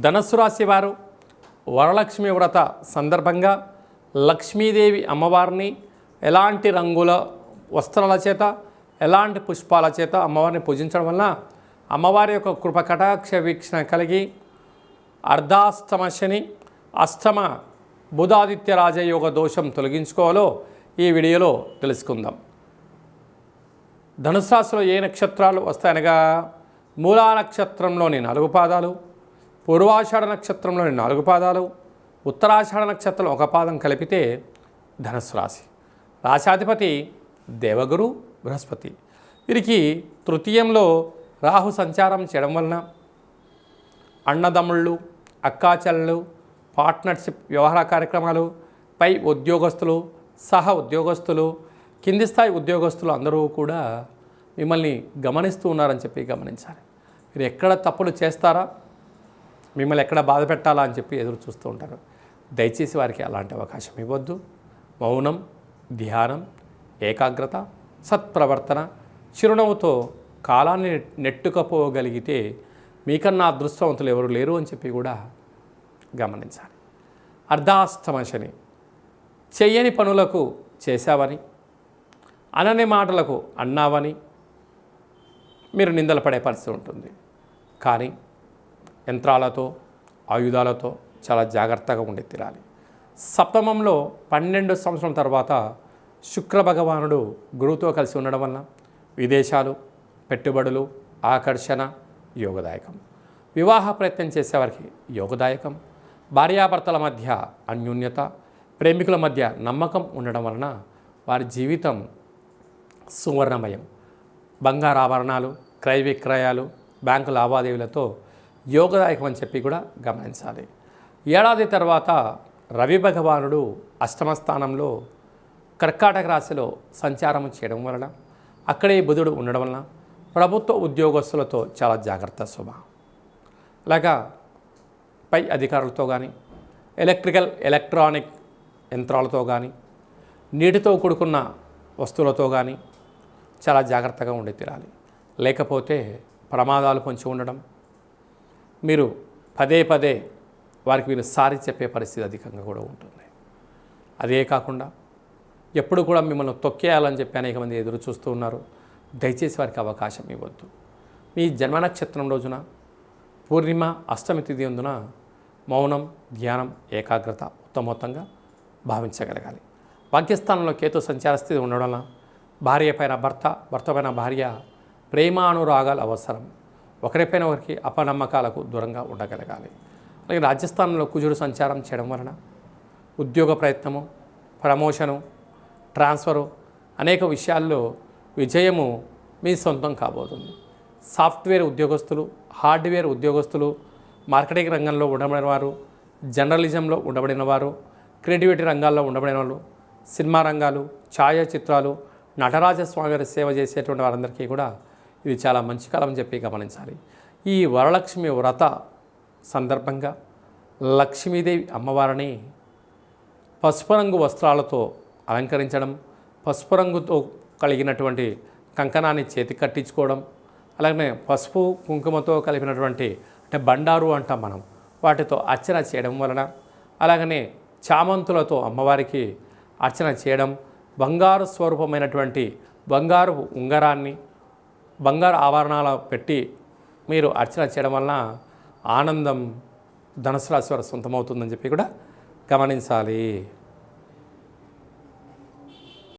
ధనుస్సు రాశి వారు వరలక్ష్మి వ్రత సందర్భంగా లక్ష్మీదేవి అమ్మవారిని ఎలాంటి రంగుల వస్త్రాల చేత ఎలాంటి పుష్పాల చేత అమ్మవారిని పూజించడం వలన అమ్మవారి యొక్క కృప కటాక్ష వీక్షణ కలిగి అర్ధాష్టమ శని అష్టమ బుధాదిత్య రాజయోగ దోషం తొలగించుకోవాలో ఈ వీడియోలో తెలుసుకుందాం. ధనుసు రాశిలో ఏ నక్షత్రాలు వస్తాయనగా మూలా నక్షత్రంలోని 4 పాదాలు, పూర్వాషాఢ నక్షత్రంలోని 4 పాదాలు, ఉత్తరాషాఢ నక్షత్రం 1 పాదం కలిపితే ధనుసు రాశి. రాశాధిపతి దేవగురు బృహస్పతి. వీరికి తృతీయంలో రాహు సంచారం చేయడం వలన అన్నదమ్ముళ్ళు, అక్కాచెల్లెళ్ళు, పార్ట్నర్షిప్ వ్యవహార కార్యక్రమాలు, పై ఉద్యోగస్తులు, సహ ఉద్యోగస్తులు, కింది స్థాయి ఉద్యోగస్తులు అందరూ కూడా మిమ్మల్ని గమనిస్తూ ఉన్నారని చెప్పి గమనించాలి. మీరు ఎక్కడ తప్పులు చేస్తారా, మిమ్మల్ని ఎక్కడ బాధ పెట్టాలా అని చెప్పి ఎదురు చూస్తూ ఉంటారు. దయచేసి వారికి అలాంటి అవకాశం ఇవ్వద్దు. మౌనం, ధ్యానం, ఏకాగ్రత, సత్ప్రవర్తన, చిరునవ్వుతో కాలాన్ని నెట్టుకపోగలిగితే మీకన్నా అదృష్టవంతులు ఎవరు లేరు అని చెప్పి కూడా గమనించాలి. అర్ధాష్టమ శని. చెయ్యని పనులకు చేశావని, అనని మాటలకు అన్నావని మీరు నిందలు పడే పరిస్థితి ఉంటుంది. కానీ యంత్రాలతో, ఆయుధాలతో చాలా జాగ్రత్తగా ఉండి తీరాలి. సప్తమంలో 12 సంవత్సరం తర్వాత శుక్ర భగవానుడు గురువుతో కలిసి ఉండడం వలన విదేశాలు, పెట్టుబడులు, ఆకర్షణ యోగదాయకం. వివాహ ప్రయత్నం చేసేవారికి యోగదాయకం. భార్యాభర్తల మధ్య అన్యోన్యత, ప్రేమికుల మధ్య నమ్మకం ఉండడం వలన వారి జీవితం సువర్ణమయం. బంగారు ఆభరణాలు, క్రయ విక్రయాలు, బ్యాంకు లావాదేవీలతో యోగదాయకం అని చెప్పి కూడా గమనించాలి. ఏడాది తర్వాత రవి భగవానుడు అష్టమ స్థానంలో కర్కాటక రాశిలో సంచారం చేయడం వలన, అక్కడే బుధుడు ఉండడం వలన ప్రభుత్వ ఉద్యోగస్తులతో చాలా జాగ్రత్త శుభ. అలాగా పై అధికారులతో కానీ, ఎలక్ట్రానిక్ యంత్రాలతో కానీ, నీటితో కూడుకున్న వస్తువులతో కానీ చాలా జాగ్రత్తగా ఉండి తీరాలి. లేకపోతే ప్రమాదాలు పొంచి ఉండడం, మీరు పదే పదే వారికి మీరు సారి చెప్పే పరిస్థితి అధికంగా కూడా ఉంటుంది. అదే కాకుండా ఎప్పుడు కూడా మిమ్మల్ని తొక్కేయాలని చెప్పి అనేక మంది ఎదురు చూస్తూ ఉన్నారు. దయచేసి వారికి అవకాశం ఇవ్వద్దు. మీ జన్మ నక్షత్రం రోజున పూర్ణిమ, అష్టమి తిథి అందున మౌనం, ధ్యానం, ఏకాగ్రత ఉత్తమోత్తంగా భావించగలగాలి. భాగ్యస్థానంలో కేతు సంచార స్థితి ఉండడం వలన భార్య పైన భర్త, భర్త పైన భార్య ప్రేమానురాగాలు అవసరం. ఒకరిపైన ఒకరికి అపనమ్మకాలకు దూరంగా ఉండగలగాలి. అలాగే రాజస్థానంలో కుజుడు సంచారం చేయడం వలన ఉద్యోగ ప్రయత్నము, ప్రమోషను, ట్రాన్స్ఫరు అనేక విషయాల్లో విజయము మీ సొంతం కాబోతుంది. సాఫ్ట్వేర్ ఉద్యోగస్తులు, హార్డ్వేర్ ఉద్యోగస్తులు, మార్కెటింగ్ రంగంలో ఉండబడిన వారు, జర్నలిజంలో ఉండబడిన వారు, క్రియేటివిటీ రంగాల్లో ఉండబడిన వాళ్ళు, సినిమా రంగాలు, ఛాయాచిత్రాలు, నటరాజస్వామి గారి సేవ చేసేటువంటి వారందరికీ కూడా ఇది చాలా మంచి కాలం అని చెప్పి గమనించాలి. ఈ వరలక్ష్మి వ్రత సందర్భంగా లక్ష్మీదేవి అమ్మవారిని పసుపు రంగు వస్త్రాలతో అలంకరించడం, పసుపు రంగుతో కలిగినటువంటి కంకణాన్ని చేతికి కట్టించుకోవడం, అలాగే పసుపు కుంకుమతో కలిపినటువంటి అంటే బండారు అంటాం మనం, వాటితో అర్చన చేయడం వలన, అలాగనే చామంతులతో అమ్మవారికి అర్చన చేయడం, బంగారు స్వరూపమైనటువంటి బంగారు ఉంగరాన్ని, బంగారు ఆభరణాలు పెట్టి మీరు అర్చన చేయడం వలన ఆనందం ధనుసు రాశి వారి సొంతమవుతుందని చెప్పి కూడా గమనించాలి.